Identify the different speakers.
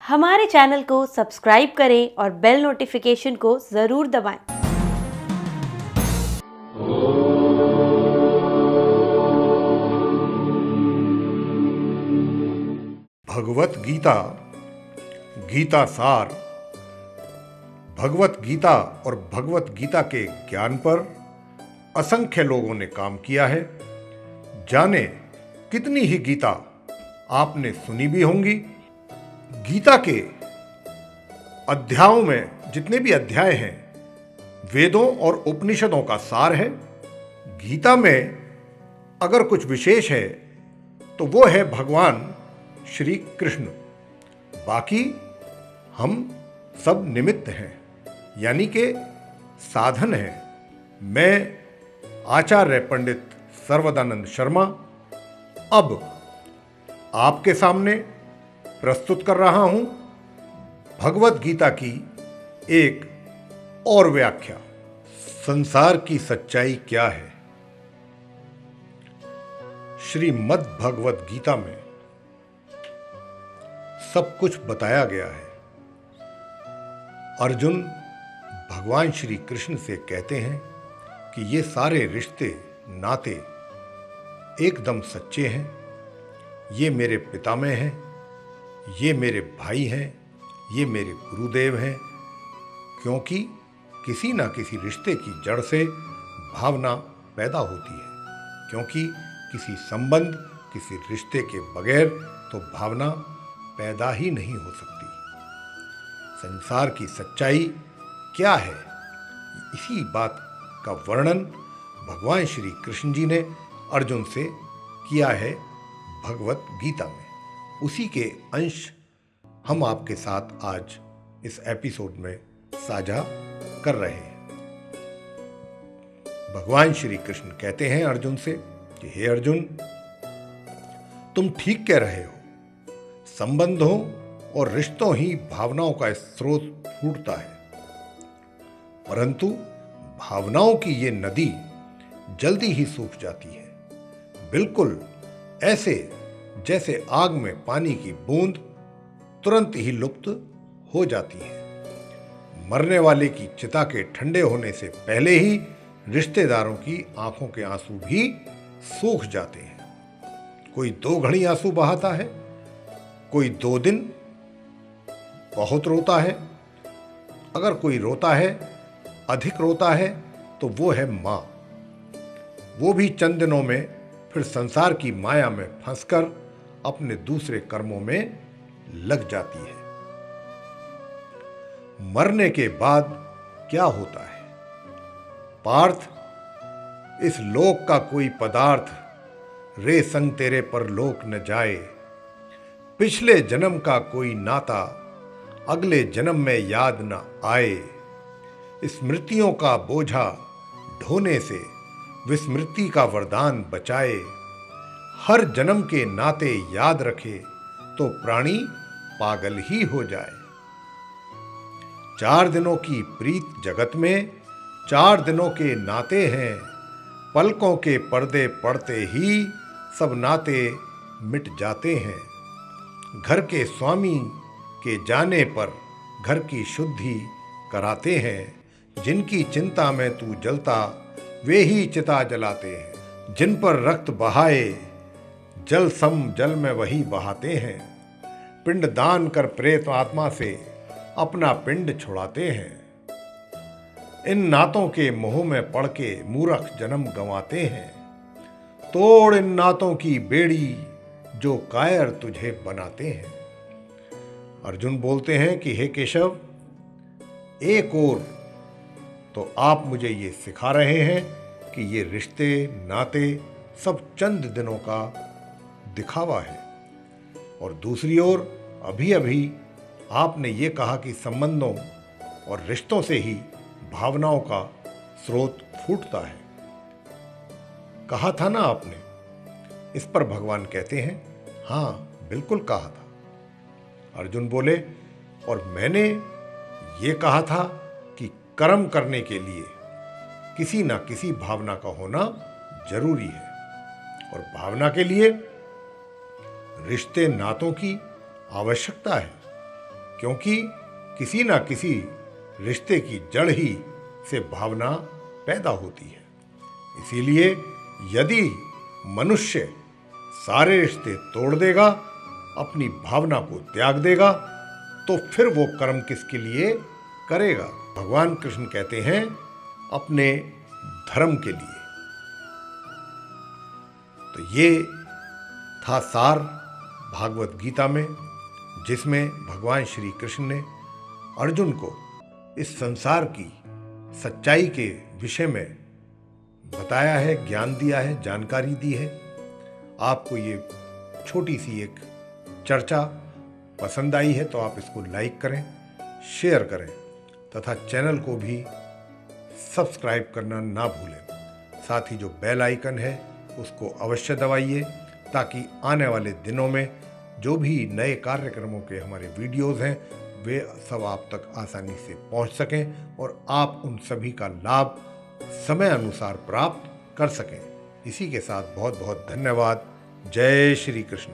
Speaker 1: हमारे चैनल को सब्सक्राइब करें और बेल नोटिफिकेशन को ज़रूर दबाएं।
Speaker 2: भगवत गीता, गीता सार। भगवत गीता और भगवत गीता के ज्ञान पर असंख्य लोगों ने काम किया है। जाने कितनी ही गीता आपने सुनी भी होंगी। गीता के अध्यायों में जितने भी अध्याय हैं, वेदों और उपनिषदों का सार है। गीता में अगर कुछ विशेष है तो वो है भगवान श्री कृष्ण। बाकी हम सब निमित्त हैं, यानी के साधन हैं। मैं आचार्य पंडित सर्वदानंद शर्मा अब आपके सामने प्रस्तुत कर रहा हूं भगवत गीता की एक और व्याख्या। संसार की सच्चाई क्या है? श्रीमद् भगवत गीता में सब कुछ बताया गया है। अर्जुन भगवान श्री कृष्ण से कहते हैं कि ये सारे रिश्ते नाते एकदम सच्चे हैं। ये मेरे पितामह हैं, ये मेरे भाई हैं, ये मेरे गुरुदेव हैं, क्योंकि किसी ना किसी रिश्ते की जड़ से भावना पैदा होती है। क्योंकि किसी संबंध, किसी रिश्ते के बगैर तो भावना पैदा ही नहीं हो सकती। संसार की सच्चाई क्या है, इसी बात का वर्णन भगवान श्री कृष्ण जी ने अर्जुन से किया है भगवत गीता में। उसी के अंश हम आपके साथ आज इस एपिसोड में साझा कर रहे हैं। भगवान श्री कृष्ण कहते हैं अर्जुन से कि हे अर्जुन, तुम ठीक कह रहे हो। संबंधों और रिश्तों ही भावनाओं का स्रोत फूटता है, परंतु भावनाओं की ये नदी जल्दी ही सूख जाती है, बिल्कुल ऐसे जैसे आग में पानी की बूंद तुरंत ही लुप्त हो जाती है। मरने वाले की चिता के ठंडे होने से पहले ही रिश्तेदारों की आंखों के आंसू भी सूख जाते हैं। कोई 2 घड़ी आंसू बहाता है, कोई 2 दिन बहुत रोता है। अगर कोई रोता है, अधिक रोता है, तो वो है माँ। वो भी चंद दिनों में फिर संसार की माया में फंसकर अपने दूसरे कर्मों में लग जाती है। मरने के बाद क्या होता है? पार्थ, इस लोक का कोई पदार्थ रे संग तेरे परलोक न जाए। पिछले जन्म का कोई नाता अगले जन्म में याद न आए। स्मृतियों का बोझा ढोने से विस्मृति का वरदान बचाए। हर जन्म के नाते याद रखे तो प्राणी पागल ही हो जाए। 4 दिनों की प्रीत जगत में 4 दिनों के नाते हैं। पलकों के पर्दे पड़ते ही सब नाते मिट जाते हैं। घर के स्वामी के जाने पर घर की शुद्धि कराते हैं। जिनकी चिंता में तू जलता वे ही चिता जलाते हैं। जिन पर रक्त बहाए जल सम जल में वही बहाते हैं। पिंड दान कर प्रेत आत्मा से अपना पिंड छुड़ाते हैं। इन नातों के मोह में पड़ के मूर्ख जन्म गंवाते हैं। तोड़ इन नातों की बेड़ी जो कायर तुझे बनाते हैं। अर्जुन बोलते हैं कि हे केशव, एक और तो आप मुझे ये सिखा रहे हैं कि ये रिश्ते नाते सब चंद दिनों का दिखावा है, और दूसरी ओर अभी अभी आपने ये कहा कि संबंधों और रिश्तों से ही भावनाओं का स्रोत फूटता है। कहा था ना आपने। इस पर भगवान कहते हैं, हाँ बिल्कुल कहा था। अर्जुन बोले, और मैंने ये कहा था कि कर्म करने के लिए किसी ना किसी भावना का होना जरूरी है, और भावना के लिए रिश्ते नातों की आवश्यकता है। क्योंकि किसी ना किसी रिश्ते की जड़ ही से भावना पैदा होती है। इसीलिए यदि मनुष्य सारे रिश्ते तोड़ देगा, अपनी भावना को त्याग देगा, तो फिर वो कर्म किसके लिए करेगा? भगवान कृष्ण कहते हैं अपने धर्म के लिए। तो ये था सार भागवत गीता में, जिसमें भगवान श्री कृष्ण ने अर्जुन को इस संसार की सच्चाई के विषय में बताया है, ज्ञान दिया है, जानकारी दी है। आपको ये छोटी सी एक चर्चा पसंद आई है तो आप इसको लाइक करें, शेयर करें तथा चैनल को भी सब्सक्राइब करना ना भूलें। साथ ही जो बेल आइकन है उसको अवश्य दबाइए, ताकि आने वाले दिनों में जो भी नए कार्यक्रमों के हमारे वीडियोज़ हैं वे सब आप तक आसानी से पहुंच सकें और आप उन सभी का लाभ समय अनुसार प्राप्त कर सकें। इसी के साथ बहुत बहुत धन्यवाद। जय श्री कृष्ण।